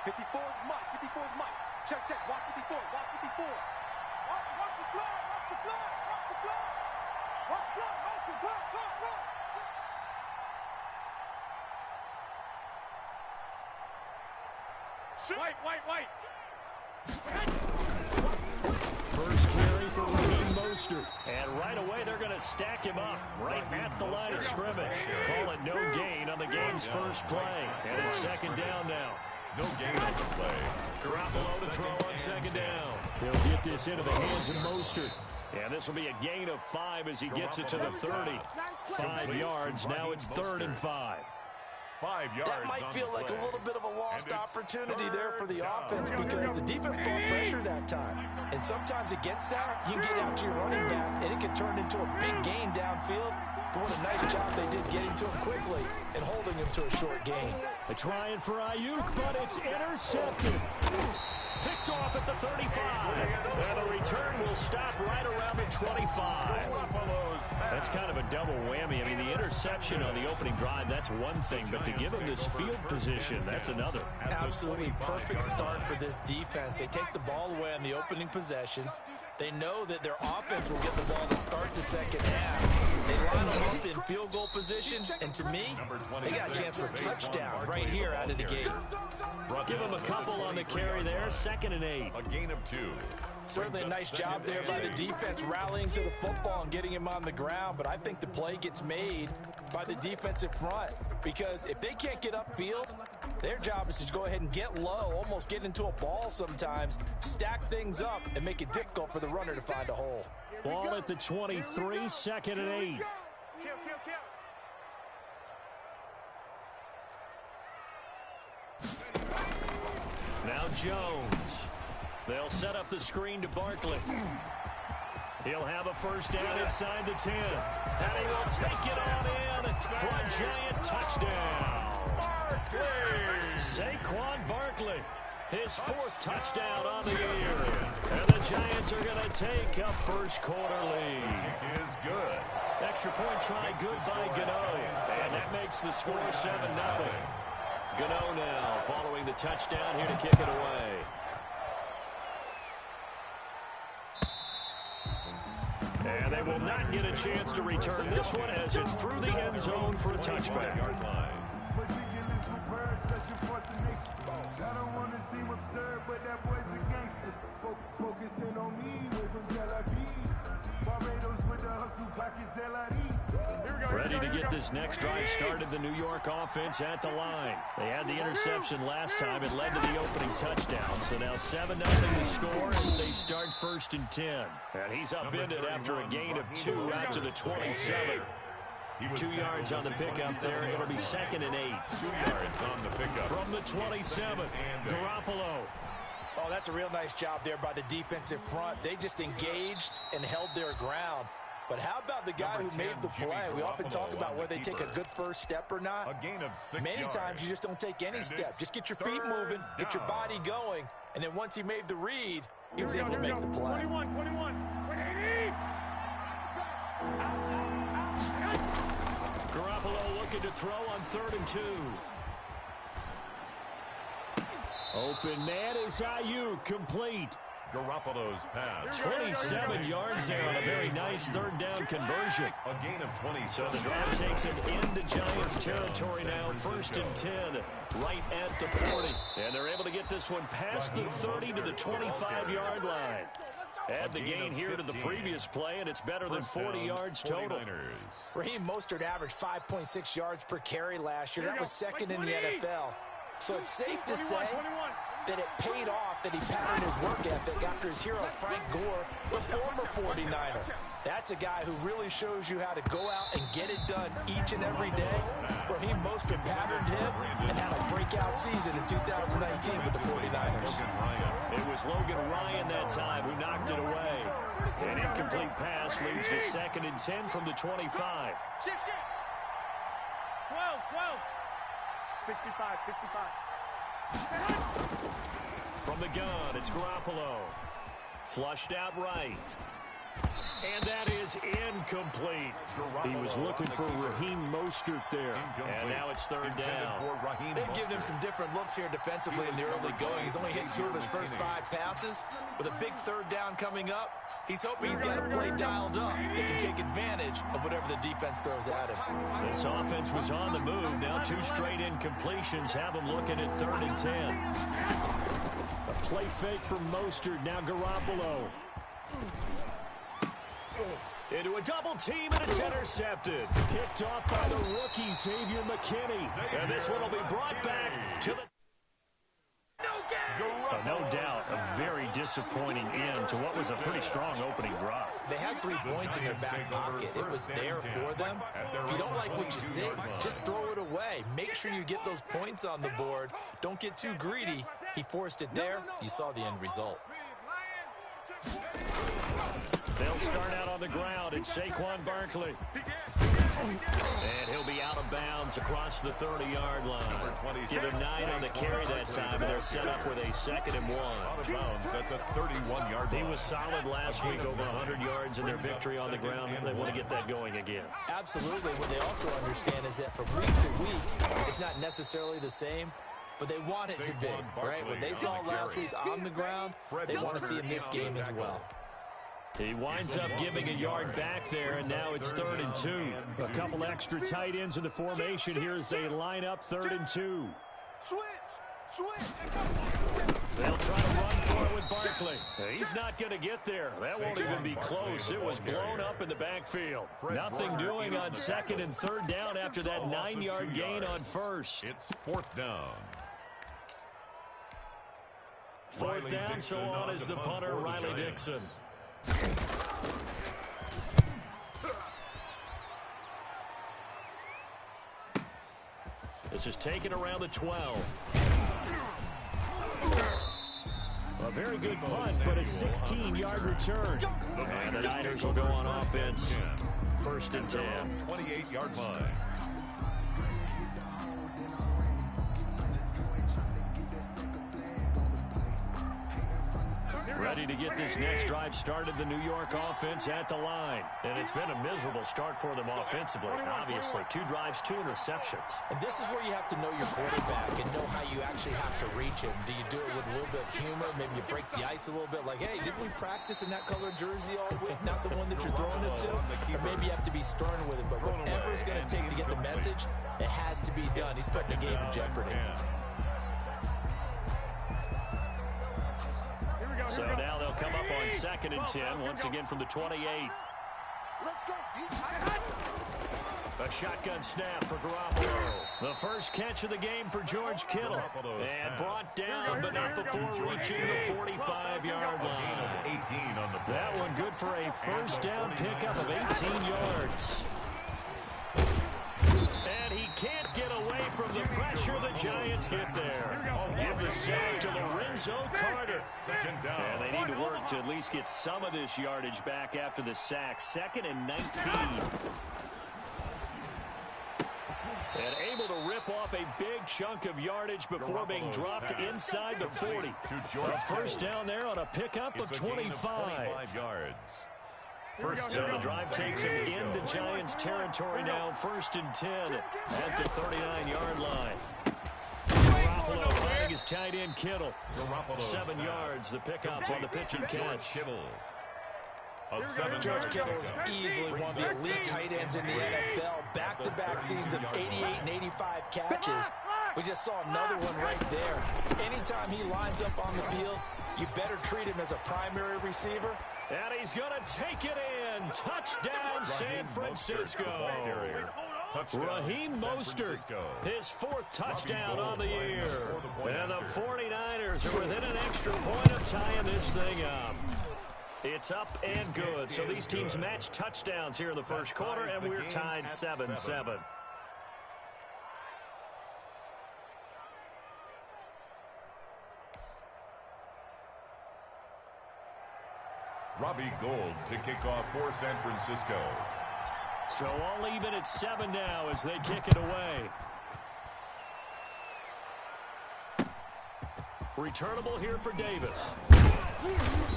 54 is Mike. 54 is Mike. Check, check. Watch 54. Watch 54. Watch the blood. Watch the blood. Watch the blood. Watch blood. Motion. Blood. Blood. Blood. White. First carry for Raheem Mostert. And right away, they're going to stack him up right at the line of scrimmage. Call it no gain on the game's first play. And it's second down now. No gain on the play. Garoppolo to throw on second down. He'll get this into the hands of Mostert. And this will be a gain of 5 as he gets it to the 30. 5 yards. Now it's 3rd and 5. 5 yards. That might feel like a little bit of a lost opportunity there for the offense because the defense brought pressure that time. And sometimes against that, you can get out to your running back, and it can turn into a big gain downfield. But what a nice job they did getting to him quickly and holding him to a short gain. They're trying for Ayuk, but it's intercepted. Picked off at the 35. And the return will stop right around the 25. That's kind of a double whammy. I mean, the interception on the opening drive, that's one thing. But to give him this field position, that's another. Absolutely perfect start for this defense. They take the ball away on the opening possession. They know that their offense will get the ball to start the second half. They line them up in field goal position, and to me, they got a chance for a touchdown right here out of the gate. Give them a couple on the carry there, 2nd and 8. A gain of 2. Certainly a nice job there by the defense rallying to the football and getting him on the ground, but I think the play gets made by the defensive front because if they can't get upfield, their job is to go ahead and get low, almost get into a ball sometimes, stack things up, and make it difficult for the runner to find a hole. Ball at the 23, 2nd and 8. Now Jones. They'll set up the screen to Barkley. He'll have a first down inside the 10. And he will take it on in for a giant touchdown. Saquon Barkley, his 4th touchdown on the year. And the Giants are going to take a first quarter lead. It is good. Extra point try good by Gano. And that makes the score 7-0. Gano now following the touchdown here to kick it away. And they will not get a chance to return this one as it's through the end zone for a touchback. Ready to get this next drive started, the New York offense at the line. They had the interception last time. It led to the opening touchdown. So now 7-0 the score as they start 1st and 10. And he's upended after a gain of 2 out to the 27. 2 yards on the pickup there. It'll be 2nd and 8. 2 yards on the pickup. From the 27, Garoppolo. Oh, that's a real nice job there by the defensive front. They just engaged and held their ground. But how about the guy who made the play? We often talk about whether they take a good first step or not. A gain of 6 Many yards. times you just don't take any step. Just get your feet moving, get your body going, and then once he made the read, he was able to make the play. 21. Garoppolo looking to throw on 3rd and 2. Open man is Ayuk, complete. Garoppolo's pass. 27 yards there on a very nice 3rd down conversion. A gain of 20. So the drive takes it into Giants territory now. 1st and 10, right at the 40. And they're able to get this one past the 30 to the 25-yard line. Add the gain here to the previous play, and it's better than 40 yards total. Raheem Mostert averaged 5.6 yards per carry last year. That was 2nd in the NFL. So it's safe to say that it paid off that he patterned his work ethic after his hero Frank Gore, the former 49er. That's a guy who really shows you how to go out and get it done each and every day. Raheem Mostert patterned him and had a breakout season in 2019 with the 49ers. It was Logan Ryan that time who knocked it away. An incomplete pass leads to 2nd and 10 from the 25. Shift. 12. 65. From the gun, it's Garoppolo. Flushed out right. And that is incomplete. He was looking for Raheem Mostert there. And now it's third down. They've given him some different looks here defensively in the early going. He's only hit 2 of his first 5 passes. With a big third down coming up, he's hoping he's got a play dialed up that can take advantage of whatever the defense throws at him. This offense was on the move. Now 2 straight incompletions have him looking at 3rd and 10. A play fake from Mostert. Now Garoppolo. Into a double team, and it's intercepted. Picked off by the rookie, Xavier McKinney. And this one will be brought back to the... No doubt, a very disappointing end to what was a pretty strong opening drive. They had 3 points in their back pocket. It was there for them. If you don't like what you see, just throw it away. Make sure you get those points on the board. Don't get too greedy. He forced it there. You saw the end result. They'll start out on the ground. It's Saquon Barkley. And he'll be out of bounds across the 30-yard line. Give him 9 on the carry that time, and they're set up with a 2nd and 1. Out of bounds at the 31-yard line. He was solid last week, over 100 yards in their victory on the ground. They want to get that going again. Absolutely. What they also understand is that from week to week, it's not necessarily the same, but they want it to be, right? What they saw last week on the ground, they want to see in this game as well. He winds up giving a yard back there, and now it's 3rd and 2. A couple extra tight ends in the formation here as they line up 3rd and 2. Switch. They'll try to run for it with Barkley. He's not going to get there. That won't even be close. It was blown up in the backfield. Nothing doing on 2nd and 3rd down after that 9-yard gain on 1st. It's 4th down. 4th down, so on is the punter, Riley Dixon. This is taken around the 12. A very good punt, but a 16-yard return. And the Niners will go on offense. 1st and 10. 28-yard line. Ready to get this next drive started, the New York offense at the line. And it's been a miserable start for them offensively, obviously. 2 drives, 2 interceptions. And this is where you have to know your quarterback and know how you actually have to reach him. Do you do it with a little bit of humor? Maybe you break the ice a little bit, like, hey, didn't we practice in that color jersey all week? Not the one that you're throwing it to? Or maybe you have to be stern with it. But whatever it's going to take to get the message, it has to be done. He's putting the game in jeopardy. So now they'll come up on 2nd and 10, once again from the 28. Let's go, A shotgun snap for Garoppolo. The first catch of the game for George Kittle. And brought down, but not before reaching the 45-yard line. That one good for a first down pickup of 18 yards. And he can't get away from the pressure the Giants get there. Give the sack to Lorenzo Carter. And they need to work to at least get some of this yardage back after the sack. 2nd and 19. And able to rip off a big chunk of yardage before being dropped inside the 40. A first down there on a pickup of 25 yards. So the drive takes him into Giants territory now. 1st and 10 at the 39-yard line. Garoppolo finding his tight end Kittle. 7 yards, the pickup on the pitch and catch. George Kittle is easily one of the elite tight ends in the NFL. Back-to-back seasons of 88 and 85 catches. We just saw another one right there. Anytime he lines up on the field, you better treat him as a primary receiver. And he's going to take it in. Touchdown, San Francisco. Raheem Mostert, his 4th touchdown on the year. And the 49ers are within an extra point of tying this thing up. It's up and good. So these teams match touchdowns here in the first quarter, and we're tied 7-7. Robbie Gould to kick off for San Francisco. So all even at 7 now as they kick it away. Returnable here for Davis.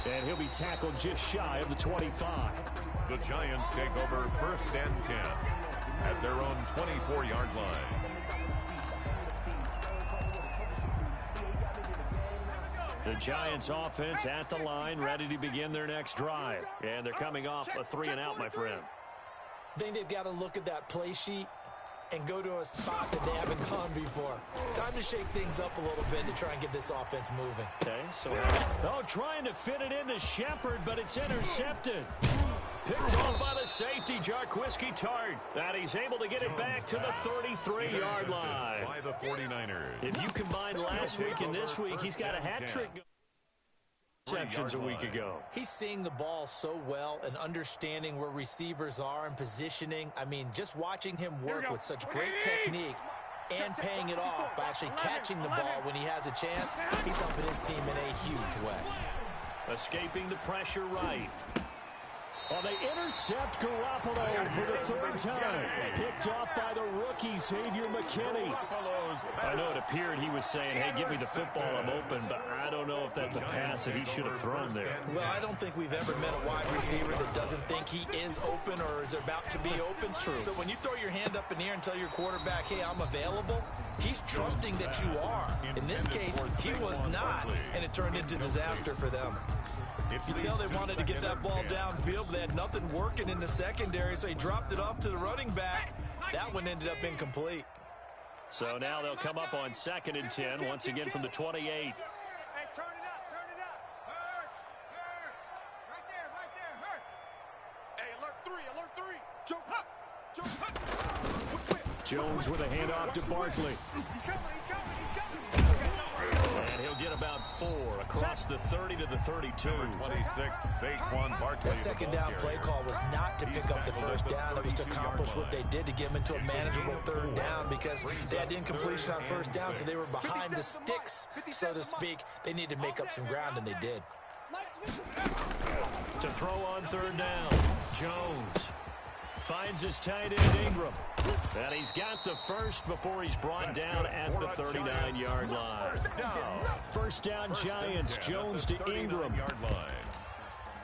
And he'll be tackled just shy of the 25. The Giants take over 1st and 10 at their own 24-yard line. The Giants offense at the line, ready to begin their next drive. And they're coming off a 3-and-out, my friend. I think they've got to look at that play sheet and go to a spot that they haven't gone before. Time to shake things up a little bit to try and get this offense moving. Okay, so trying to fit it into Shepard, but it's intercepted. Picked off by the safety, JustKD's. And he's able to get it back to the 33-yard line. By the 49ers. If you combine last week and this week, he's got a hat trick. Receptions a week ago. He's seeing the ball so well and understanding where receivers are and positioning. I mean, just watching him work with such great technique and paying it off by actually catching the ball when he has a chance, he's helping his team in a huge way. Escaping the pressure right. Well, they intercept Garoppolo for the 3rd time. Picked off by the rookie, Xavier McKinney. I know it appeared he was saying, hey, give me the football, I'm open, but I don't know if that's a pass that he should have thrown there. Well, I don't think we've ever met a wide receiver that doesn't think he is open or is about to be open. True. So when you throw your hand up in the air and tell your quarterback, hey, I'm available, he's trusting that you are. In this case, he was not, and it turned into disaster for them. You could tell they wanted to get that ball downfield, but they had nothing working in the secondary, so he dropped it off to the running back. That one ended up incomplete. So now they'll come up on 2nd and 10, once again from the 28. Hey, turn it up, turn it up. Hurt. Right there, hurt. Hey, alert 3. Jump up. Jones with a handoff to Barkley. He's coming. And he'll get about 4 across the 30 to the 32. 26, Saquon Barkley. That second down play call was not to pick up the first down. It was to accomplish what they did to get them into a manageable 3rd down because they had incompletion on 1st down, so they were behind the sticks, so to speak. They needed to make up some ground, and they did. To throw on 3rd down, Jones finds his tight end Ingram. And he's got the first before he's brought down at the 39-yard line. First down, Giants. Jones to Ingram.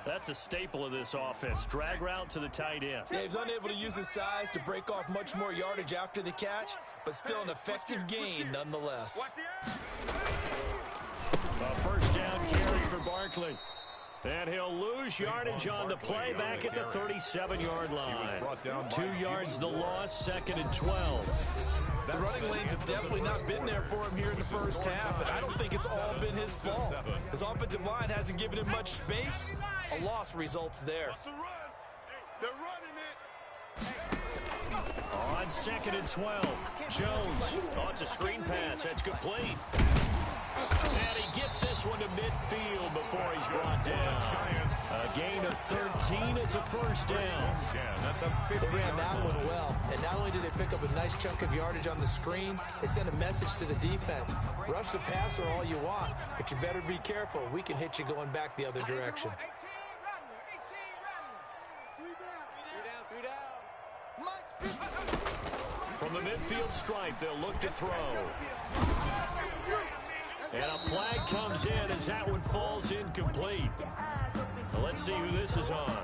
That's a staple of this offense. Drag route to the tight end. Yeah, he's unable to use his size to break off much more yardage after the catch, but still an effective gain nonetheless. A first down carry for Barkley. And he'll lose yardage on the play back at the 37-yard line. 2 yards the loss, 2nd and 12. The running lanes have definitely not been there for him here in the first half, and I don't think it's all been his fault. His offensive line hasn't given him much space. A loss results there. They're running it. On 2nd and 12, Jones. Oh, it's a screen pass. That's complete. And he gets this one to midfield before he's brought down. A gain of 13. It's a first down. They ran that one well. And not only did they pick up a nice chunk of yardage on the screen, they sent a message to the defense. Rush the passer all you want, but you better be careful. We can hit you going back the other direction. 3 down. From the midfield stripe, they'll look to throw. And a flag comes in as that one falls incomplete. Now let's see who this is on.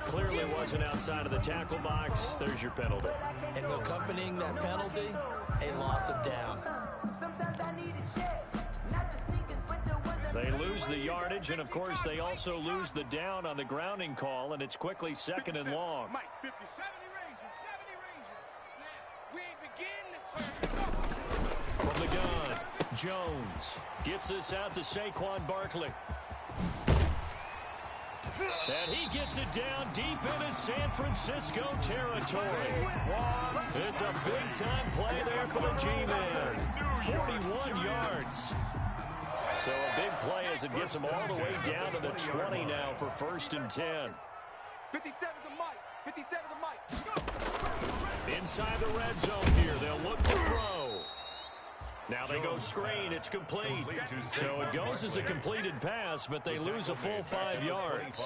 Clearly wasn't outside of the tackle box. There's your penalty. And accompanying that penalty, a loss of down. They lose the yardage, and of course they also lose the down on the grounding call, and it's quickly 2nd and long. Mike, 50, 70 Rangers. We ain't begin. From the gun, Jones gets this out to Saquon Barkley. And he gets it down deep into San Francisco territory. It's a big-time play there for the G-Men. 41 yards. So a big play as it gets him all the way down to the 20 now for 1st and 10. 57 to Mike. 57 to Mike. Inside the red zone here. They'll look to throw. Now they go screen. It's complete. So it goes as a completed pass, but they lose a full 5 yards.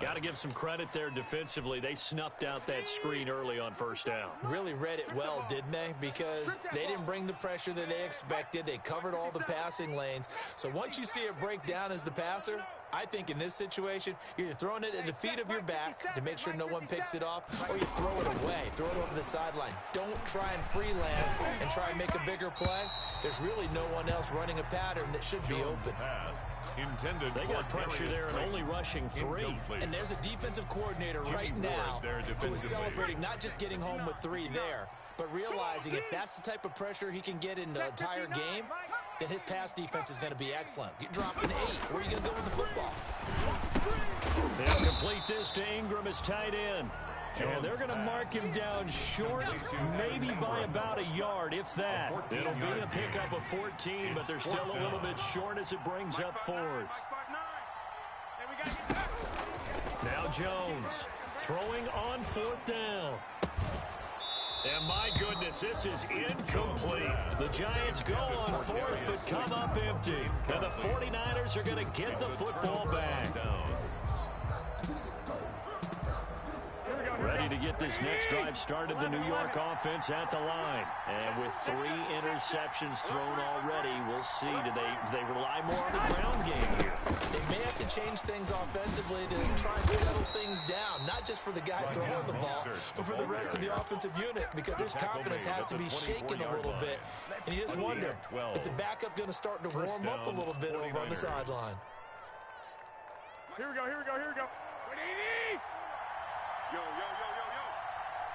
Got to give some credit there defensively. They snuffed out that screen early on 1st down. Really read it well, didn't they? Because they didn't bring the pressure that they expected. They covered all the passing lanes. So once you see it break down as the passer, I think in this situation, you're either throwing it at the feet of your back to make sure no one picks it off, or you throw it away. Throw it over the sideline. Don't try and freelance and try and make a bigger play. There's really no one else running a pattern that should be open. They got pressure there and only rushing 3. And there's a defensive coordinator right now who is celebrating not just getting home with 3 there, but realizing if that's the type of pressure he can get in the entire game, then his pass defense is going to be excellent. Get dropped an 8. Where are you going to go with the football? They'll complete this to Ingram as tight end. And they're going to mark him down short, maybe by about a yard, if that. It'll be a pickup of 14, but they're still a little bit short as it brings up 4th. Now Jones throwing on 4th down. And my goodness, this is incomplete. The Giants go on 4th, but come up empty. And the 49ers are going to get the football back. Ready to get this next drive started, the New York offense at the line. And with 3 interceptions thrown already, we'll see. Do they rely more on the ground game here? They may have to change things offensively to try and settle things down, not just for the guy throwing the ball, but for the rest of the offensive unit, because his confidence has to be shaken a little bit. And you just wonder, is the backup going to start to warm up a little bit over on the sideline? Here we go.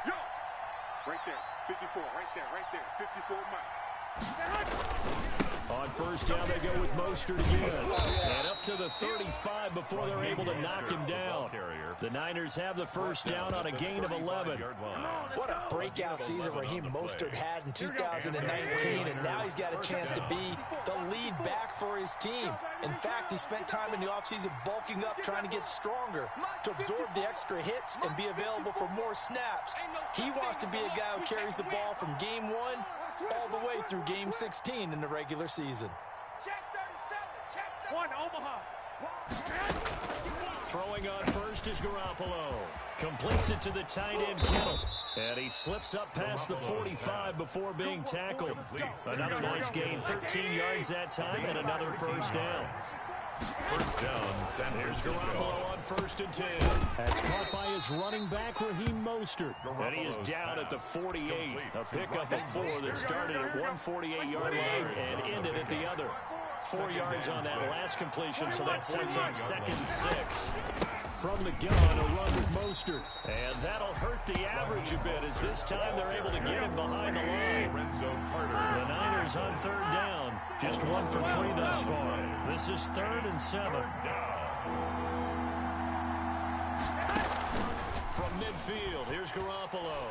Yo. Right there. 54. Right there. 54 Mike. On 1st down, they go with Mostert again. And up to the 35 before they're able to knock him down. The Niners have the 1st down on a gain of 11. What a breakout season Raheem Mostert had in 2019, and now he's got a chance to be the lead back for his team. In fact, he spent time in the offseason bulking up, trying to get stronger, to absorb the extra hits and be available for more snaps. He wants to be a guy who carries the ball from game 1 all the way through game 16 in the regular season. One, Omaha. Throwing on 1st is Garoppolo. Completes it to the tight end, Kittle. And he slips up past the 45 before being tackled. Another nice gain, 13 yards that time, and another 1st down. 1st down, San Here's Francisco. Garoppolo on 1st and 10. That's caught by his running back, Raheem Mostert. And he is down at the 48. A pickup of 4 that started at 148-yard line and ended at the other. 4 yards on that last completion, so that sets up 2nd and 6. From the gun, a run with Mostert. And that'll hurt the average a bit, as this time they're able to get him behind the line. The Niners on 3rd down. Just 1 for 3 thus far. This is 3rd and 7. From midfield, here's Garoppolo.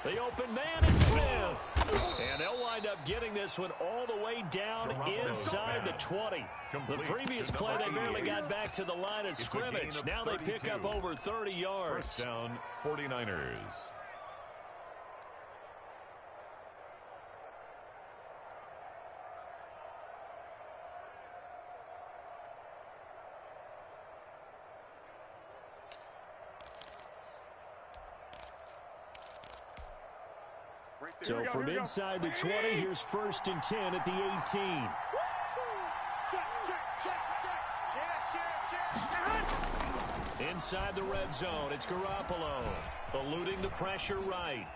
The open man is Smith. And they'll wind up getting this one all the way down inside the 20. The previous play, they barely got back to the line of scrimmage. Now they pick up over 30 yards. 1st down, 49ers. So from inside the 20, here's 1st and 10 at the 18. Inside the red zone, it's Garoppolo, eluding the pressure right.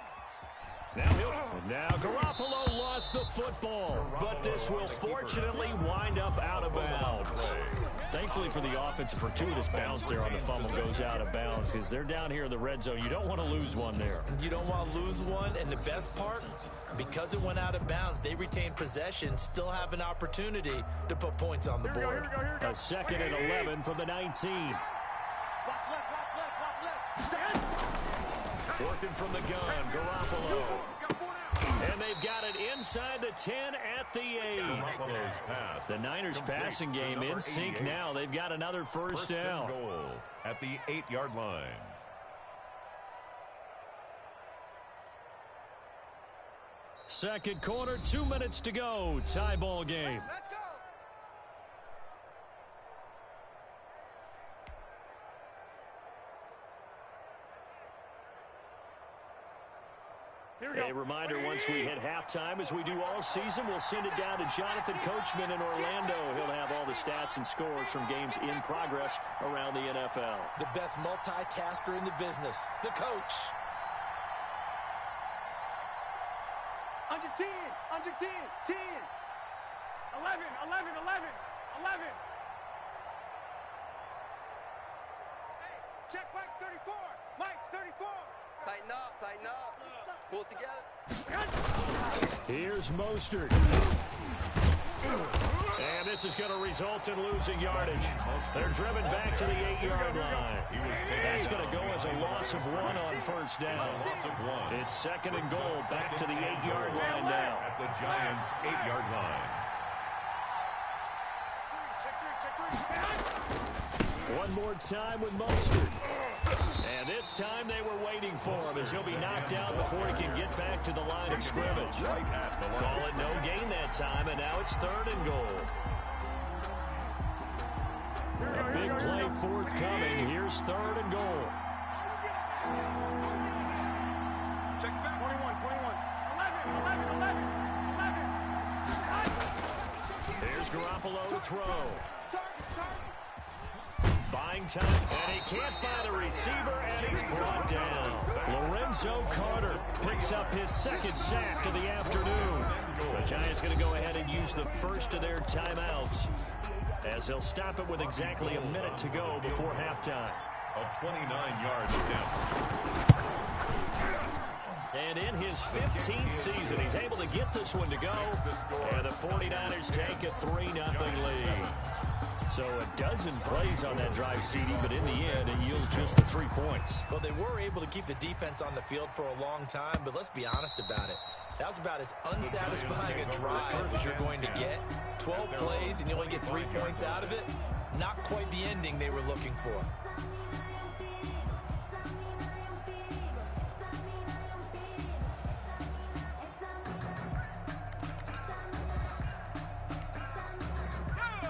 Now Garoppolo lost the football, but this will fortunately wind up out of bounds. Thankfully for the offense, a fortuitous bounce there on the fumble goes out of bounds, because they're down here in the red zone. You don't want to lose one there. You don't want to lose one, and the best part, because it went out of bounds, they retained possession, still have an opportunity to put points on the board. A 2nd and 11 from the 19. Working from the gun, Garoppolo. And they've got it inside the 10 at the 8. The Niners passing game in sync now. They've got another 1st down. Goal at the 8-yard line. Second quarter, 2 minutes to go. Tie ball game. Let's go. Here A reminder, once we hit halftime, as we do all season, we'll send it down to Jonathan Coachman in Orlando. He'll have all the stats and scores from games in progress around the NFL. The best multitasker in the business, the coach. Under 10, under 10, 10. 11, 11, 11, 11. Hey, check Mike 34. Mike 34. Tighten up. Pull it together. Here's Mostert. And this is going to result in losing yardage. They're driven back to the 8-yard line. That's going to go as a loss of 1 on first down. It's second and goal, back to the 8-yard line now. At the Giants' 8-yard line. One more time with Mostert. And this time they were waiting for him as he'll be knocked out before he can get back to the line of scrimmage. Call it no gain that time, and now it's third and goal. A big play forthcoming. Here's third and goal. Check it back. 21, 21. 11, 11, 11, 11. Here's Garoppolo to throw. Target. Buying time, and he can't find a receiver, and he's brought down. Lorenzo Carter picks up his second sack of the afternoon. The Giants going to go ahead and use the first of their timeouts, as they'll stop it with exactly a minute to go before halftime. A 29-yard attempt. And in his 15th season, he's able to get this one to go, and the 49ers take a 3-0 lead. So a dozen plays on that drive, CD, but in the end, it yields just the 3 points. Well, they were able to keep the defense on the field for a long time, but let's be honest about it. That was about as unsatisfying a drive as you're going to get. 12 plays and you only get 3 points out of it. Not quite the ending they were looking for.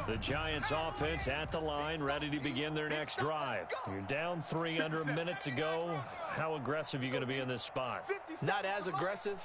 The Giants offense at the line, ready to begin their next drive. You're down 3, under a minute to go. How aggressive are you going to be in this spot? Not as aggressive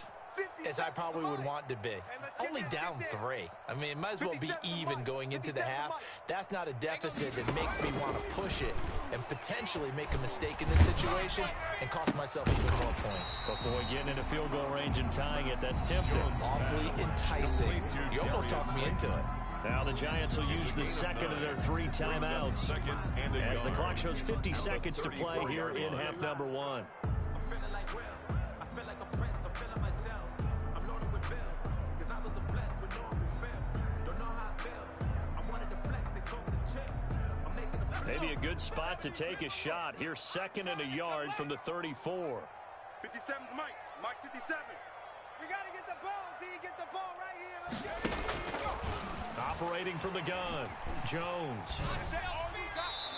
as I probably would want to be. Only down 3. I mean, it might as well be even going into the half. That's not a deficit that makes me want to push it and potentially make a mistake in this situation and cost myself even more points. But boy, getting into field goal range and tying it, that's tempting. Awfully enticing. You almost talked me into it. Now the Giants will use the second of their 3 timeouts as the clock shows 50 seconds to play here in half number 1. Maybe a good spot to take a shot. Here's second and a yard from the 34. 57's Mike. Mike 57. We got to get the ball, D. Get the ball right here. Let's get it. Operating from the gun, Jones.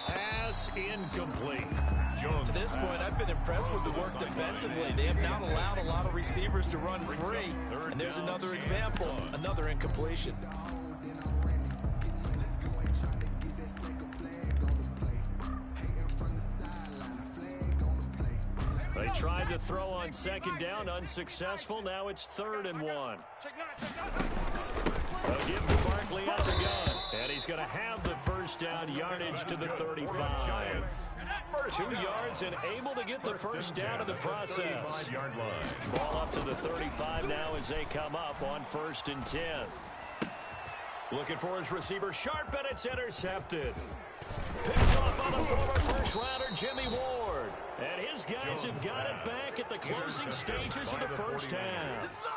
Pass incomplete. To this point, I've been impressed with the work defensively. They have not allowed a lot of receivers to run free. And there's another example, another incompletion. They tried to throw on second down, unsuccessful. Now it's 3rd and 1. They'll give to Barkley out of the gun. And he's going to have the first down, yardage to the 35. 2 yards and able to get the first down in the process. Ball up to the 35 now as they come up on 1st and 10. Looking for his receiver, sharp, and it's intercepted. Picked off on the former first-rounder, Jimmy Ward. And his guys have got it back at the closing stages of the first half.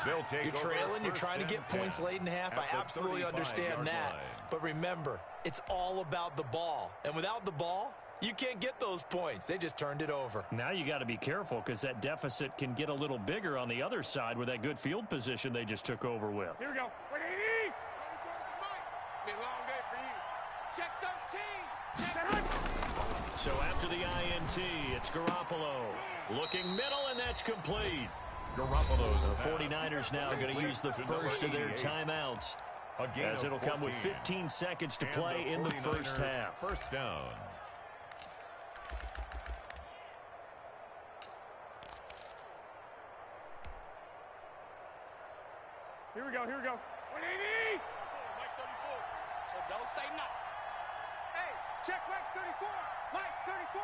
You're trailing, you're trying to get points late in half. I absolutely understand that. But remember, it's all about the ball. And without the ball, you can't get those points. They just turned it over. Now you got to be careful because that deficit can get a little bigger on the other side with that good field position they just took over with. Here we go. It's been a long day for you. Check 13. So after the INT, it's Garoppolo. Looking middle, and that's complete. The 49ers now going to use the first of their timeouts, as it'll come with 15 seconds to play in the first half. First down. Here we go. 180. Mike 34. So don't say nothing. Hey, check Mike 34. Mike 34.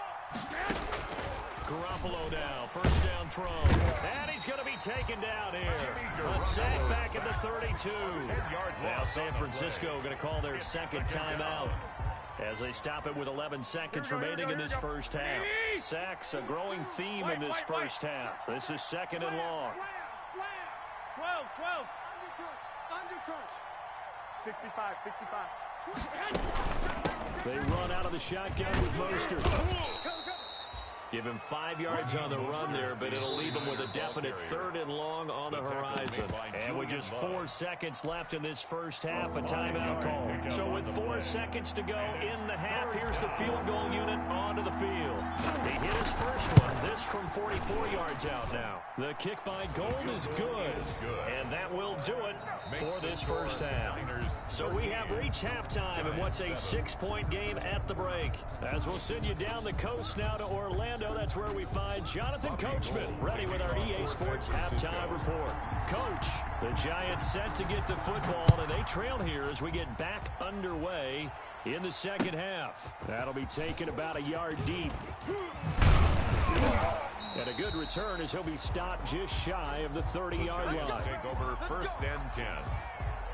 Garoppolo now, first down throw. And he's going to be taken down here. A sack back at the 32. Now San Francisco going to call their second timeout as they stop it with 11 seconds remaining in this first half. Sacks, a growing theme in this first half. This is second and long. Slam. 12. Undercut. 65. They run out of the shotgun with Mostert. Give him 5 yards on the run there, but it'll leave him with a definite third and long on the horizon. And with just 4 seconds left in this first half, a timeout call. So with 4 seconds to go in the half, here's the field goal unit onto the field. He hit his first one, this from 44 yards out now. The kick by Gold is good, and that will do it for this first half. So we have reached halftime in what's a 6-point game at the break. As we'll send you down the coast now to Orlando, that's where we find Jonathan Coachman, ready with our EA Sports halftime report. Coach, the Giants set to get the football, and they trail here as we get back underway in the second half. That'll be taken about a yard deep. And a good return as he'll be stopped just shy of the 30-yard line. Take over first and 10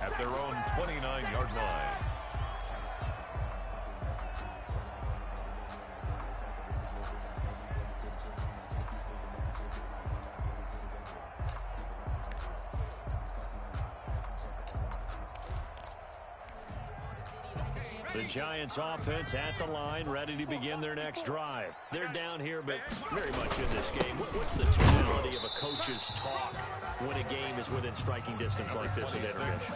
at their own 29-yard line. The Giants offense at the line, ready to begin their next drive. They're down here, but very much in this game. What's the tonality of a coach's talk when a game is within striking distance like this at intermission?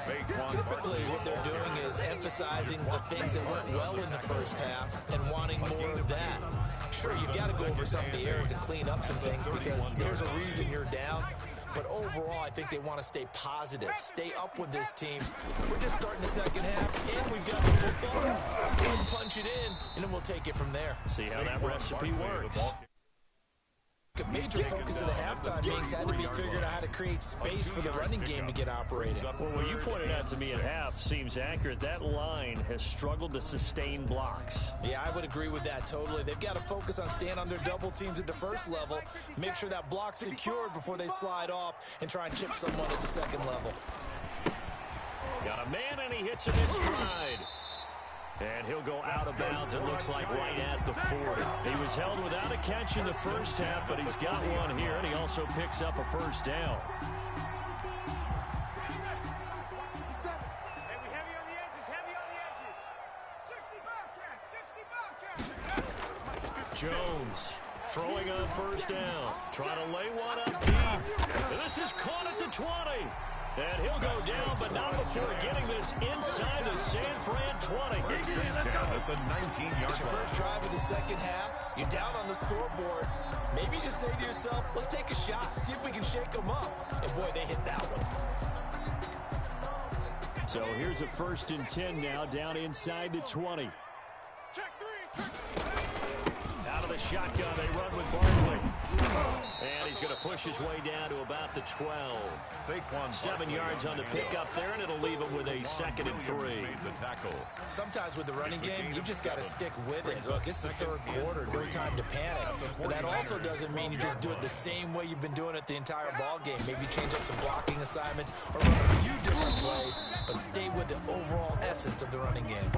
Typically, what they're doing is emphasizing the things that went well in the first half and wanting more of that. Sure, you've got to go over some of the errors and clean up some things because there's a reason you're down. But overall, I think they want to stay positive, stay up with this team. We're just starting the second half, and we've got the football. Let's go and punch it in, and then we'll take it from there. See how that recipe works. A major focus of the halftime meetings had to be figuring out how to create space for the running game to get operating. Well, what you pointed out to me at half seems accurate. That line has struggled to sustain blocks. Yeah, I would agree with that totally. They've got to focus on staying on their double teams at the first level, make sure that block's secured before they slide off and try and chip someone at the second level. Got a man, and he hits it in stride. And he'll go out of bounds, it looks like, right at the 40. He was held without a catch in the first half, but he's got one here, and he also picks up a first down. Heavy on the edges. 60 Bobcats. Jones throwing on first down. Trying to lay one up deep. And this is caught at the 20. And he'll go down, but not before getting this inside the San Fran 20. At the 19-yard It's your line. first drive of the second half. You're down on the scoreboard. Maybe just say to yourself, let's take a shot, see if we can shake them up. And boy, they hit that one. So here's a first and 10 now, down inside the 20. Check three. Out of the shotgun, they run with Barkley. And he's going to push his way down to about the 12. 7 yards on the pickup there, and it'll leave him with a 2nd and 3. Sometimes with the running game, you've just got to stick with it. Look, it's the third quarter, no time to panic. But that also doesn't mean you just do it the same way you've been doing it the entire ball game. Maybe change up some blocking assignments or run a few different plays, but stay with the overall essence of the running game.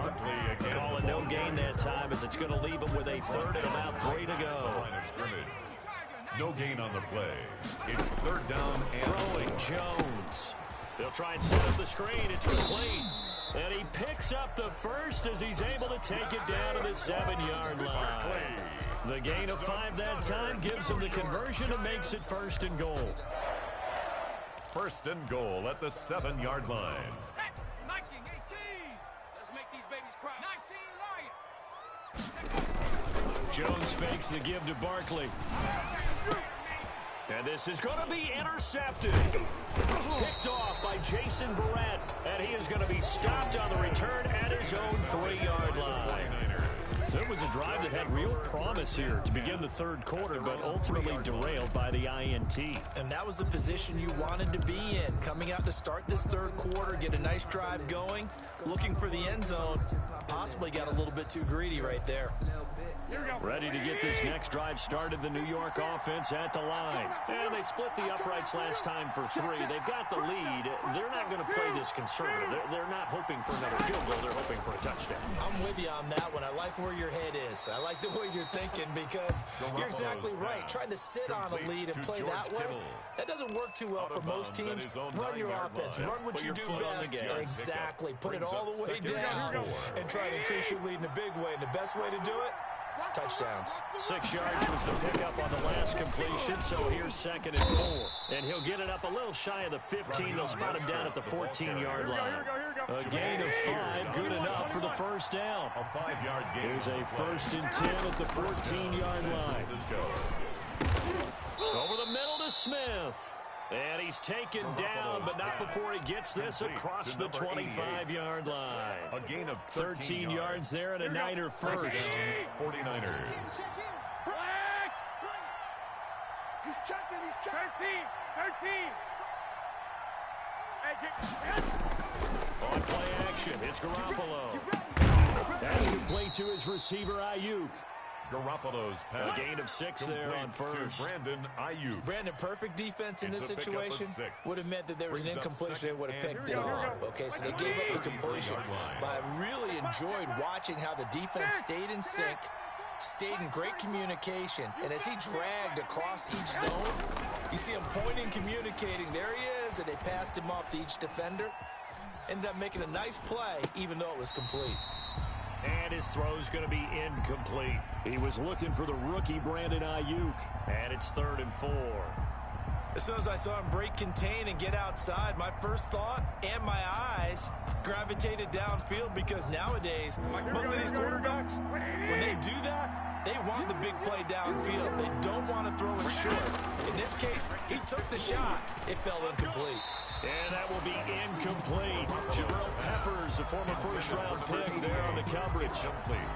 Call it no gain that time, as it's going to leave him with a 3rd and about 3 to go. No gain on the play. It's 3rd down and Throwing Jones. They'll try and set up the screen. It's complete. And he picks up the first as he's able to take it down to the 7-yard line. The gain of 5 that time gives him the conversion and makes it 1st and goal. 1st and goal at the 7-yard line. 19, 18. Let's make these babies cry. 19, Lion. Jones fakes the give to Barkley. And this is going to be intercepted. Picked off by Jason Verrett. And he is going to be stopped on the return at his own 3-yard line. So it was a drive that had real promise here to begin the third quarter, but ultimately derailed by the INT. And that was the position you wanted to be in. Coming out to start this third quarter, get a nice drive going, looking for the end zone. Possibly got a little bit too greedy right there. Ready to get this next drive started, the New York offense at the line. And they split the uprights last time for 3. They've got the lead. They're not going to play this conservative. They're not hoping for another field goal. They're hoping for a touchdown. I'm with you on that one. I like where your head is. I like the way you're thinking because you're exactly right. Trying to sit on a lead and play that way, that doesn't work too well for most teams. Run your offense. Run what you do best. Exactly. Put it all the way down and try to increase your lead in a big way. And the best way to do it, touchdowns. 6 yards was the pickup on the last completion, so here's 2nd and 4. And he'll get it up a little shy of the 15. They'll spot him down at the 14-yard line. A gain of 5, good enough for the first down. A 5-yard gain. Here's a 1st and 10 at the 14-yard line. Over the middle to Smith. And he's taken down, but not before he gets this across the 25-yard line. A gain of 13 yards there and a Niner first. 49ers. He's checking, he's checking. 13. On play action, it's Garoppolo. That's complete to his receiver, Ayuk. Garoppolo's pass. A gain of 6 there on first. Brandon Ayuk. Brandon, perfect defense in this situation would have meant that there was an incompletion. They would have picked it off. Okay, so they gave up the completion. But I really enjoyed watching how the defense stayed in sync, stayed in great communication. And as he dragged across each zone, you see him pointing, communicating. There he is, and they passed him off to each defender. Ended up making a nice play, even though it was complete. And his throw's going to be incomplete. He was looking for the rookie Brandon Ayuk. And it's 3rd and 4. As soon as I saw him break contain and get outside, my first thought and my eyes gravitated downfield because nowadays, most of these quarterbacks, when they do that, they want the big play downfield. They don't want to throw it short. In this case, he took the shot. It fell incomplete. And that will be incomplete. Jabril Peppers, a former first-round pick there on the coverage.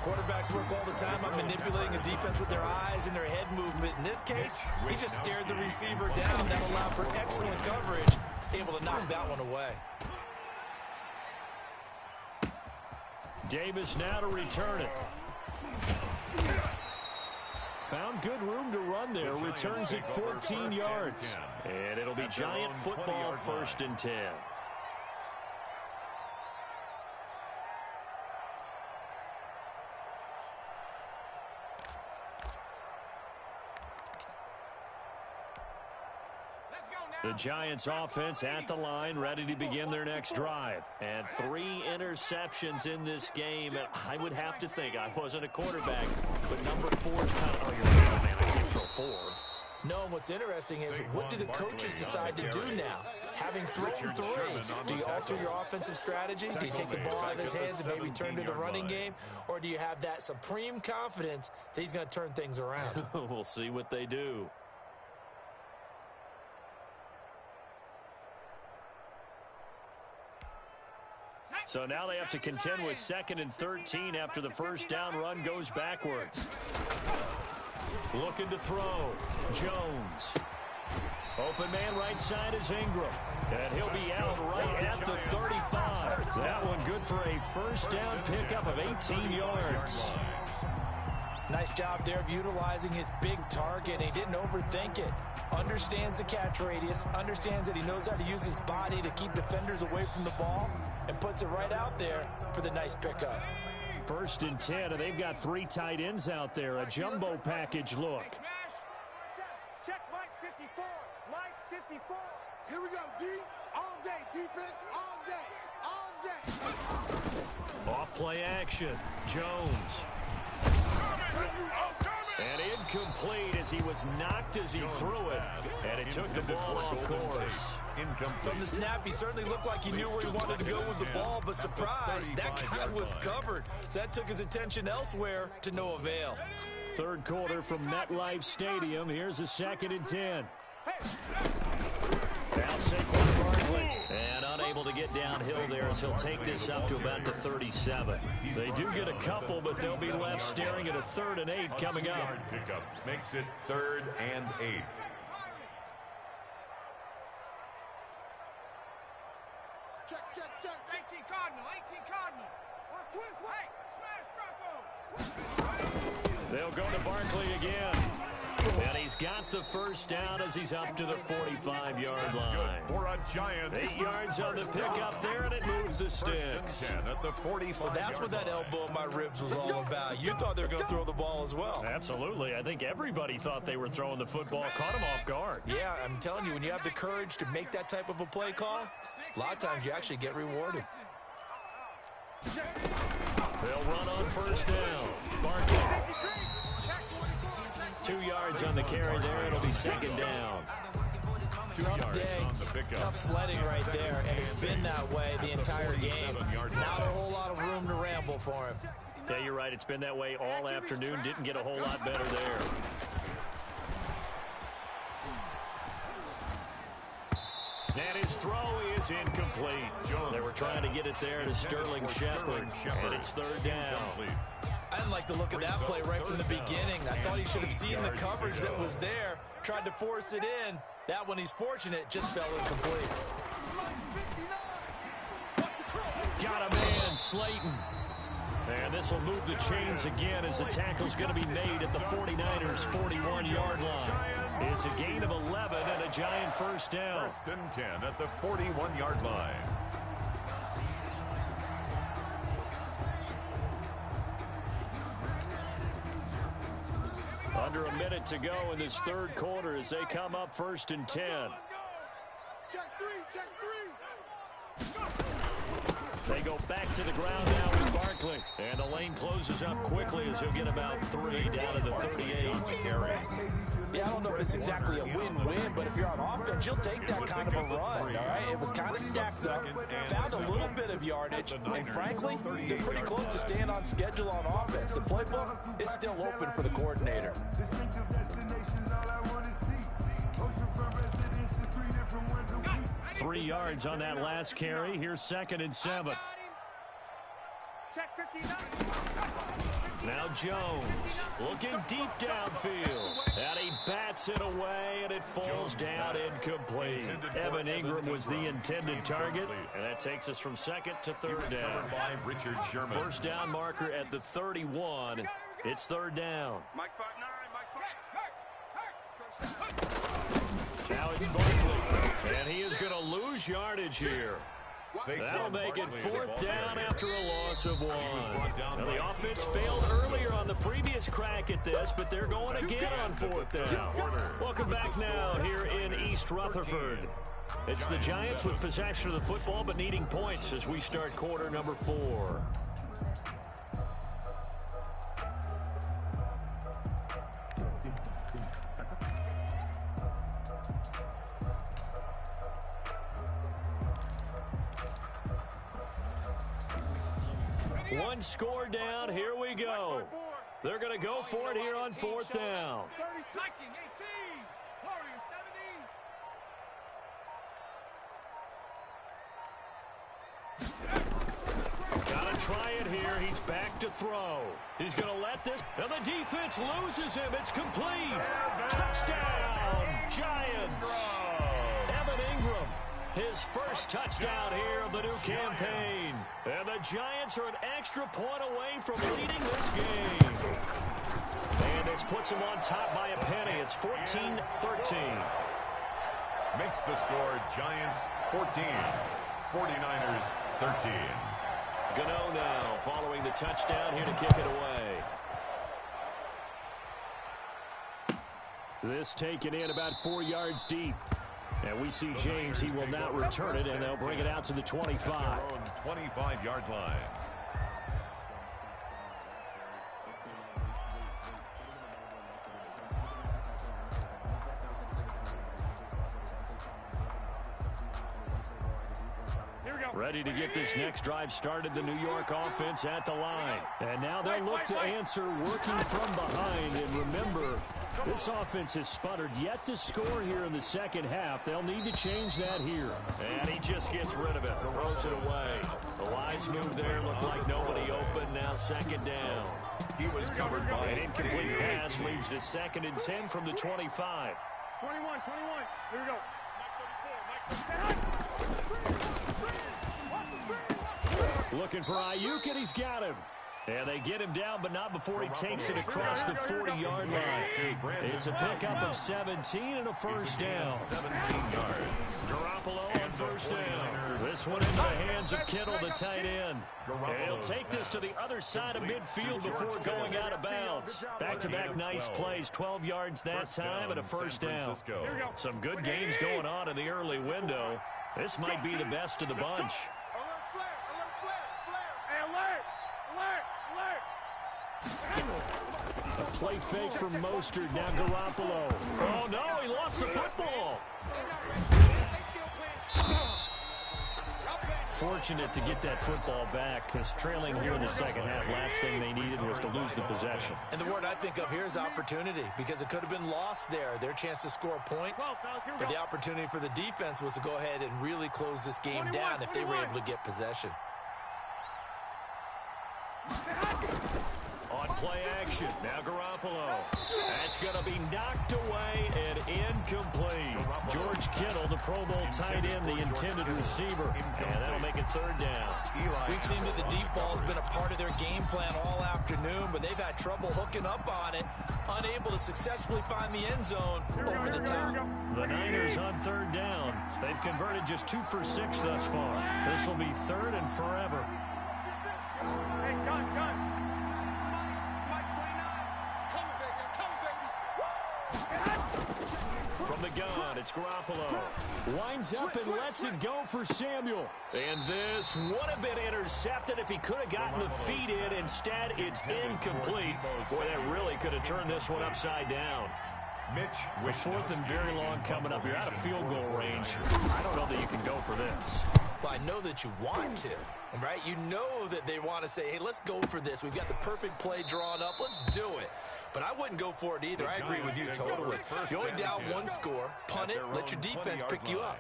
Quarterbacks work all the time on manipulating a defense with their eyes and their head movement. In this case, he just stared the receiver down. That allowed for excellent coverage, able to knock that one away. Davis now to return it. Found good room to run there. Returns it 14 yards. And it'll be Giant football, 1st and 10. The Giants offense at the line, ready to begin their next drive. And 3 interceptions in this game. I would have to think, I wasn't a quarterback, but number 4 is kind of, oh, you're right, man, I can't throw 4. No, what's interesting is what do the coaches decide to do now? Having thrown 3, do you alter your offensive strategy? Do you take the ball out of his hands and maybe turn to the running game? Or do you have that supreme confidence that he's going to turn things around? We'll see what they do. So now they have to contend with 2nd and 13 after the first down run goes backwards. Looking to throw. Jones. Open man right side is Ingram. And he'll be out right at the 35. That one good for a first down pickup of 18 yards. Nice job there of utilizing his big target. He didn't overthink it. Understands the catch radius. Understands that he knows how to use his body to keep defenders away from the ball. And puts it right out there for the nice pickup. 1st and 10, and they've got 3 tight ends out there. A jumbo package look. Check Mike 54. Mike 54. Here we go, D. All day. Defense all day. All day. Off play action. Jones. And incomplete as he was knocked as he threw it. And it took the ball off course. From the snap, he certainly looked like he knew where he wanted to go with the ball, but surprise, that guy was covered. So that took his attention elsewhere to no avail. 3rd quarter from MetLife Stadium. Here's a 2nd and 10. Now Saquon Barkley. And unable to get get downhill there as he'll take this up to about the 37. They do get a couple, but they'll be left staring at a 3rd and 8 coming up. Pickup makes it 3rd and 8. Check. 18 Cardinal. Hey, smash Bronco. They'll go to Barkley again. And he's got the first down as he's up to the 45-yard line. For a Giants. 8 yards on the pickup there, and it moves the sticks. 10 at the 45. So that's what that elbow in my ribs was all about. You thought they were going to throw the ball as well. Absolutely. I think everybody thought they were throwing the football. Caught him off guard. Yeah, I'm telling you, when you have the courage to make that type of a play call, a lot of times you actually get rewarded. They'll run on first down. Barkley. 2 yards on the carry there. It'll be 2nd down. Tough day, tough sledding right there, and it's been that way the entire game. Not a whole lot of room to ramble for him. Yeah, you're right. It's been that way all afternoon. Didn't get a whole lot better there. And his throw is incomplete. They were trying to get it there to Sterling Shepard, and it's 3rd down. I didn't like the look of that play right from the beginning. I thought he should have seen the coverage that was there, tried to force it in. That one, he's fortunate, just fell incomplete. Got a man, Slayton. And this will move the chains again as the tackle's going to be made at the 49ers' 41-yard line. It's a gain of 11 and a Giant first down. 1st and 10 at the 41-yard line. Under a minute to go in this 3rd quarter as they come up 1st and 10. Check three. They go back to the ground now with Barkley. And the lane closes up quickly as he'll get about 3 down to the 38. Yeah, I don't know if it's exactly a win-win, but if you're on offense, you'll take that kind of a run, all right? It was kind of stacked up, found a little bit of yardage, and frankly, they're pretty close to staying on schedule on offense. The playbook is still open for the coordinator. 3 yards on that last carry. Here's 2nd and 7. Check 59. Now Jones looking deep downfield. And he bats it away, and it falls down incomplete. Evan Ingram was the intended target, and that takes us from 2nd to 3rd down. By Richard Sherman. First down marker at the 31. It's 3rd down. Mike 5'9", Mike 5'9". Now it's Barkley, and he is going to lose yardage here. That'll make it 4th down after a loss of 1. Now, the offense failed earlier on the previous crack at this, but they're going again on 4th down. Welcome back now here in East Rutherford. It's the Giants with possession of the football, but needing points as we start quarter number 4. One score down. Here we go. They're going to go for it here on 4th down. Viking 18. Warriors 17. Gotta try it here. He's back to throw. He's going to let this. And the defense loses him. It's complete. Touchdown, Giants. Evan Ingram, his first touchdown here of the new campaign. And the Giants are an extra point away from leading this game. And this puts them on top by a penny. It's 14-13. Makes the score Giants 14, 49ers 13. Gano now following the touchdown here to kick it away. This taken in about 4 yards deep. And we see James, he will not return it, and they'll bring it out to the 25. Their own 25-yard line. Here we go. Ready to get this next drive started, the New York offense at the line. And now they'll look to answer working from behind. And remember, This offense has sputtered yet to score here in the second half. They'll need to change that here. And he just gets rid of it, throws it away. The wise move there looked like nobody open. Now second down. He was covered by An incomplete pass leads to 2nd and 10 from the 25. 21. Here we go. Looking for Ayuk, and he's got him. And they get him down, but not before he takes it across the 40-yard line. It's a pickup of 17 and a first down. 17 yards. Garoppolo on first down. This one into the hands of Kittle, the tight end. And he'll take this to the other side of midfield before going out of bounds. Back-to-back nice plays, 12 yards that time and a first down. Some good games going on in the early window. This might be the best of the bunch. A play fake from Mostert, now Garoppolo. Oh, no, he lost the football. Fortunate to get that football back, because trailing here in the second half, last thing they needed was to lose the possession. And the word I think of here is opportunity, because it could have been lost there, their chance to score points. But the opportunity for the defense was to go ahead and really close this game down if they were able to get possession. On play action, now Garoppolo. That's going to be knocked away and incomplete. George Kittle, the Pro Bowl tight end, the intended receiver. And that'll make it third down. We've seen that the deep ball's been a part of their game plan all afternoon, but they've had trouble hooking up on it, unable to successfully find the end zone over the top. The Niners on third down. They've converted just 2 for 6 thus far. This will be 3rd and forever. Hey, gun. From the gun, it's Garoppolo. Winds up and lets it go for Samuel. And this would have been intercepted if he could have gotten the feet in. Instead, it's incomplete. Boy, that really could have turned this one upside down. With 4th and very long coming up, you're out of field goal range. I don't know that you can go for this. Well, I know that you want to, right? You know that they want to say, hey, let's go for this. We've got the perfect play drawn up. Let's do it. But I wouldn't go for it either. I agree with you totally. You're only down 1 score. Punt it. Let your defense pick you up.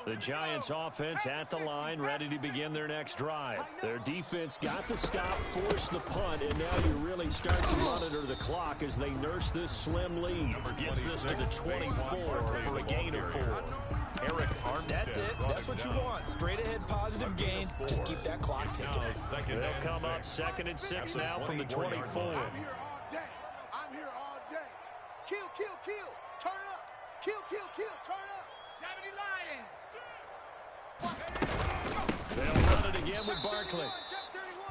The Giants offense at the line, ready to begin their next drive. Their defense got the stop, forced the punt, and now you really start to monitor the clock as they nurse this slim lead. Gets this to the 24 for a gain of 4. Eric Armstead. That's it. That's what you want. Straight ahead positive gain. Just keep that clock ticking. They'll come up 2nd and 6 now from the 24. I'm here all day. I'm here all day. Kill. Turn up. Kill. Turn up. 70 Lions. They'll run it again with Barkley.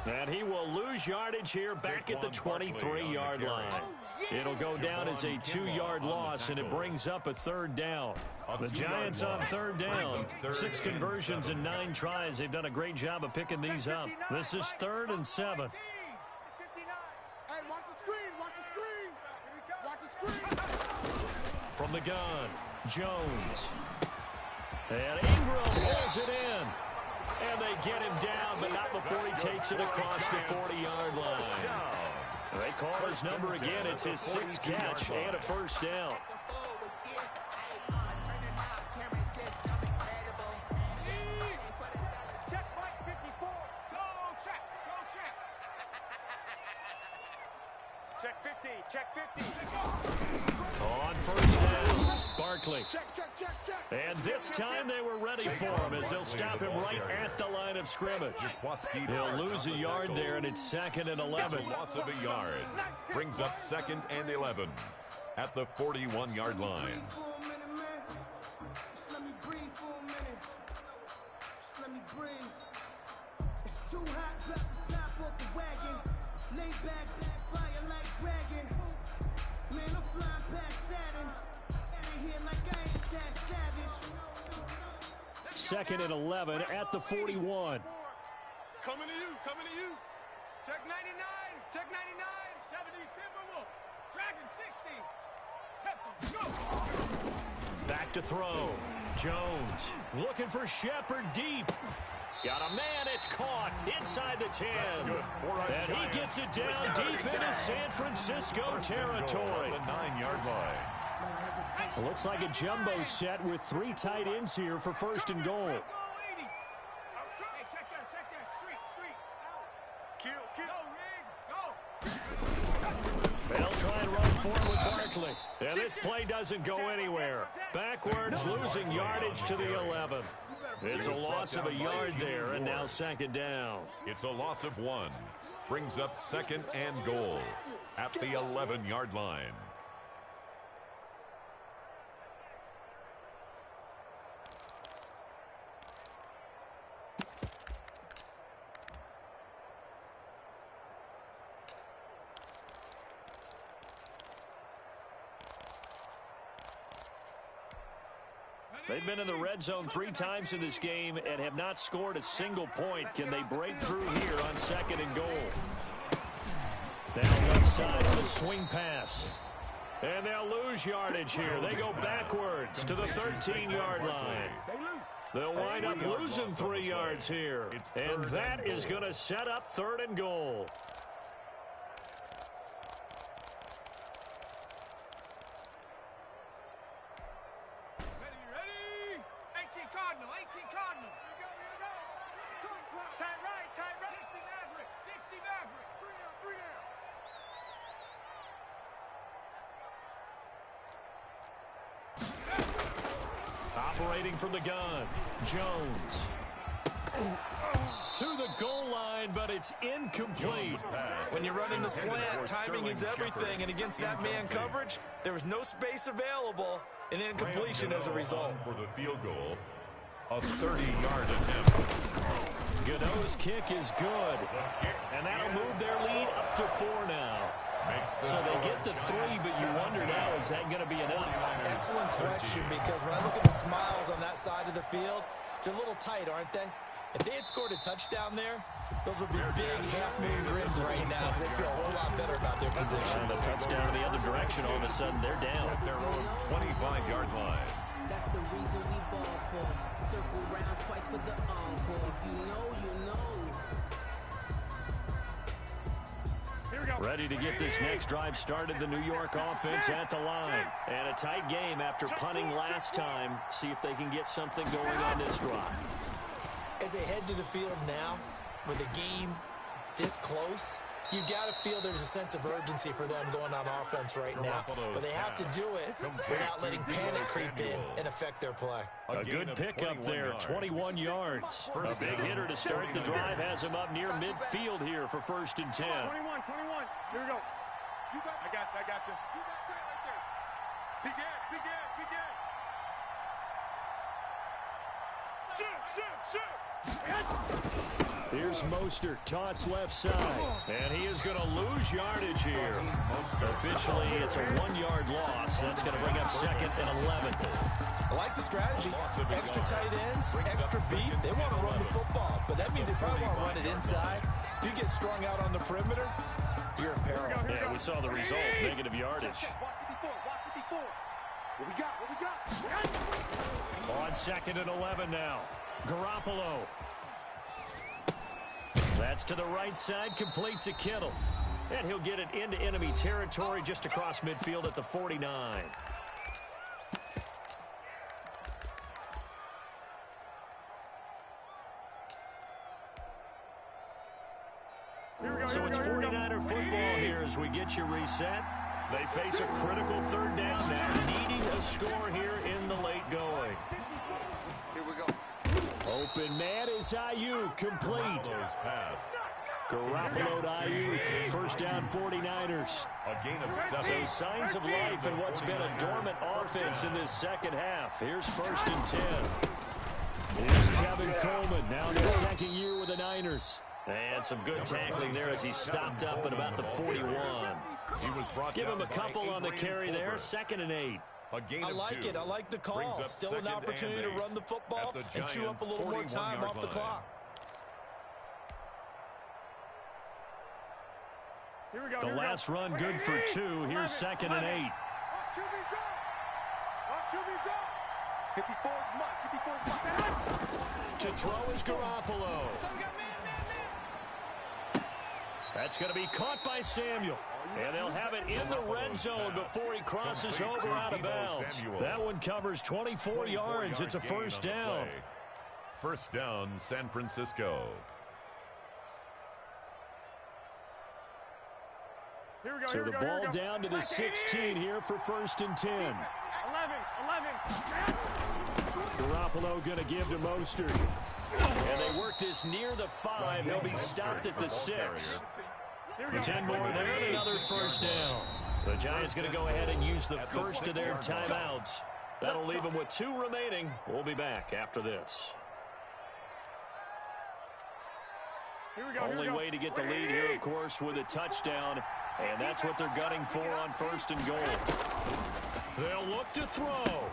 And he will lose yardage here back at the 23-yard line. It'll go down as a 2-yard loss, and it brings up a 3rd down. The Giants on 3rd down. 6 conversions and 9 tries. They've done a great job of picking these up. This is 3rd and 7. Hey, watch the screen. From the gun, Jones. And Ingram pulls it in. And they get him down, but not before he takes it across the 40-yard line. They call his number again. It's his 6th catch and a first down. Check Mike 54. Go check. Check 50. On first down, Barkley. Check. And this time they were ready for him as they'll stop him right at the line of scrimmage. He'll lose a yard there, and it's 2nd and 11. Loss of a yard. Brings up 2nd and 11 at the 41-yard line. It's too hot, drop the top off the wagon. Lay back, fire like dragon. Man, I'm flying past Saturn. Out here like I ain't that savage. 2nd and 11 at the 41. Coming to you. Check 99. Check 99. 70 Timberwolf. Dragon 60. Temple. Go. Back to throw. Jones looking for Shepard deep. Got a man. It's caught inside the 10. And he gets it down deep into San Francisco territory. The 9-yard line. Looks like a jumbo set with 3 tight ends here for first and goal. Hey, check that. Street. Go, Rig. Go. They'll try and run forward with Barkley. And this play doesn't go anywhere. Backwards, losing yardage to the 11. It's a loss of a yard there, and now second down. It's a loss of 1. Brings up second and goal at the 11-yard line. They've been in the red zone 3 times in this game and have not scored a single point. Can they break through here on second and goal? Down left side of the swing pass. And they'll lose yardage here. They go backwards to the 13-yard line. They'll wind up losing 3 yards here. And that is going to set up third and goal. Operating from the gun, Jones. To the goal line, but it's incomplete. When you run into slant, timing is everything, and against that man coverage, there was no space available, and incompletion as a result. For the field goal, a 30-yard attempt. Godot's kick is good, and that'll move their lead up to 4 now. So they get the 3, but you wonder now, is that going to be enough? Excellent question, because when I look at the smiles on that side of the field, they're a little tight, aren't they? If they had scored a touchdown there, those would be big half-moon grins right now because they feel a whole lot better about their position. And the touchdown the other direction, all of a sudden, they're down. At their own 25-yard line. That's the reason we ball for. Circle round twice for the encore. If you know, you know. Ready to get this next drive started, the New York offense at the line. And a tight game after punting last time. See if they can get something going on this drive. As they head to the field now, with the game this close, you got to feel there's a sense of urgency for them going on offense right now. But they have to do it without letting panic creep in and affect their play. A good pickup there, 21 yards. A big hitter to start the drive has him up near midfield here for first and 10. 21. Here we go. I got you. You got tight right there. Begin. Shoot. Here's Mostert, toss left side. And he is going to lose yardage here. Officially, it's a 1-yard loss. That's going to bring up second and 11. I like the strategy. Extra tight ends, extra beat. They want to run the football, but that means they probably want to run it inside. If you get strung out on the perimeter, you're in peril. Yeah, we saw the result, negative yardage. Watch the before. What we got? On second and 11 now. Garoppolo. That's to the right side, complete to Kittle. And he'll get it into enemy territory just across midfield at the 49. So it's 49er football here as we get you reset. They face a critical third down now, needing a score here in the late going. Here we go. Open man is Ayuk, complete. Garoppolo to Ayuk, first down 49ers. A gain of 7. So signs of life in what's been a dormant offense in this second half. Here's first and 10. Here's Kevin Coleman, now in his second year with the Niners. And some good tackling there as he stopped up at about the 41. Give him a couple on the carry there, second and 8. I like it. I like the call. Still an opportunity to run the football and chew up a little more time off the clock. The last run good for 2. Here's 2nd and 8. Watch QB drop. Watch QB drop. 54's Mike. 54's Mike. To throw is Garoppolo. That's going to be caught by Samuel. And they'll have it in the red zone before he crosses over out of bounds. That one covers 24 yards. It's a first down. First down, San Francisco. So the ball down to the 16 here for 1st and 10. 11. Garoppolo going to give to Mostert. And they work this near the 5. He'll be stopped at the 6. 10 more there and another first down. The Giants going to go ahead and use the first of their timeouts. That'll leave them with 2 remaining. We'll be back after this. Only way to get the lead here, of course, with a touchdown. And that's what they're gunning for on 1st and goal. They'll look to throw.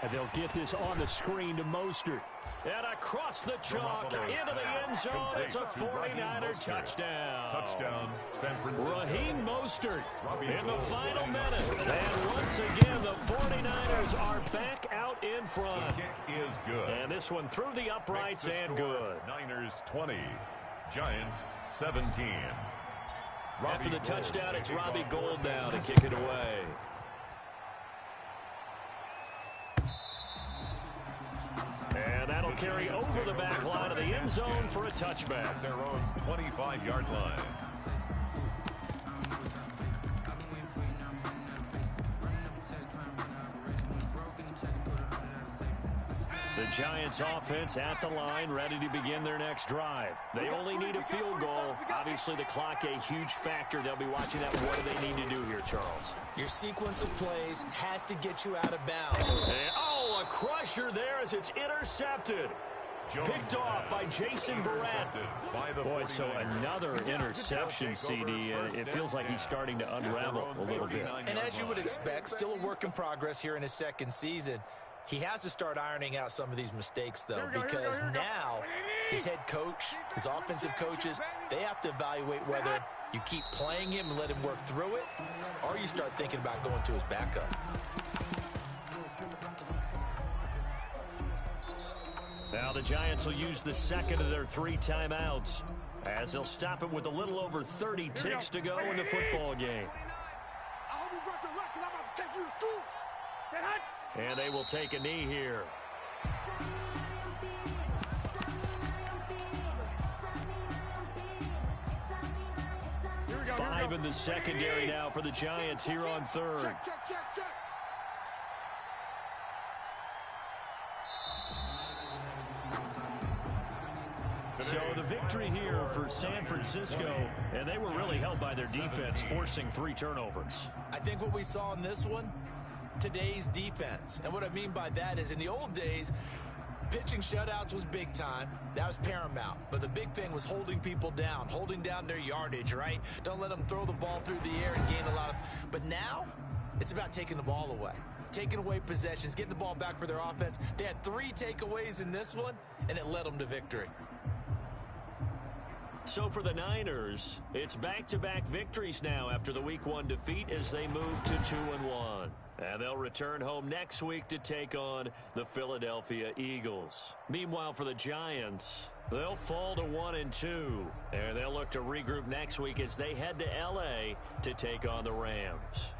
And they'll get this on the screen to Mostert. And across the chalk into the end zone. It's a 49er touchdown. Touchdown, San Francisco. Raheem Mostert in the final minute. And once again, the 49ers are back out in front. The kick is good. And this one through the uprights and good. Niners 20, Giants 17. After the touchdown, it's Robbie Gould now to kick it away. And that'll carry over the back line of the end zone for a touchback. Their own 25-yard line. The Giants offense at the line, ready to begin their next drive. They only need a field goal. Obviously, the clock a huge factor. They'll be watching that. What do they need to do here, Charles? Your sequence of plays has to get you out of bounds. And, oh, a crusher there as it's intercepted. Picked off by Jason Verrett. Boy, so another interception, CD. It feels like he's starting to unravel a little bit. And as you would expect, still a work in progress here in his 2nd season. He has to start ironing out some of these mistakes, though, because now his head coach, his offensive coaches, they have to evaluate whether you keep playing him and let him work through it, or you start thinking about going to his backup. Now the Giants will use the 2nd of their 3 timeouts as they'll stop it with a little over 30 ticks to go in the football game. I hope you brought your lunch because I'm about to take you to school. And they will take a knee here. 5 in the secondary now for the Giants here on 3rd. Check. So the victory here for San Francisco, and they were really helped by their defense, forcing 3 turnovers. I think what we saw in this one, today's defense. And what I mean by that is in the old days, pitching shutouts was big time. That was paramount. But the big thing was holding people down, holding down their yardage, right? Don't let them throw the ball through the air and gain a lot of... But now, it's about taking the ball away. Taking away possessions, getting the ball back for their offense. They had 3 takeaways in this one, and it led them to victory. So for the Niners, it's back-to-back victories now after the Week 1 defeat as they move to 2-1. And they'll return home next week to take on the Philadelphia Eagles. Meanwhile, for the Giants, they'll fall to 1-2. And they'll look to regroup next week as they head to L.A. to take on the Rams.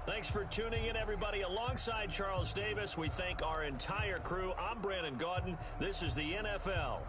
Thanks for tuning in, everybody. Alongside Charles Davis, we thank our entire crew. I'm Brandon Gaudin. This is the NFL.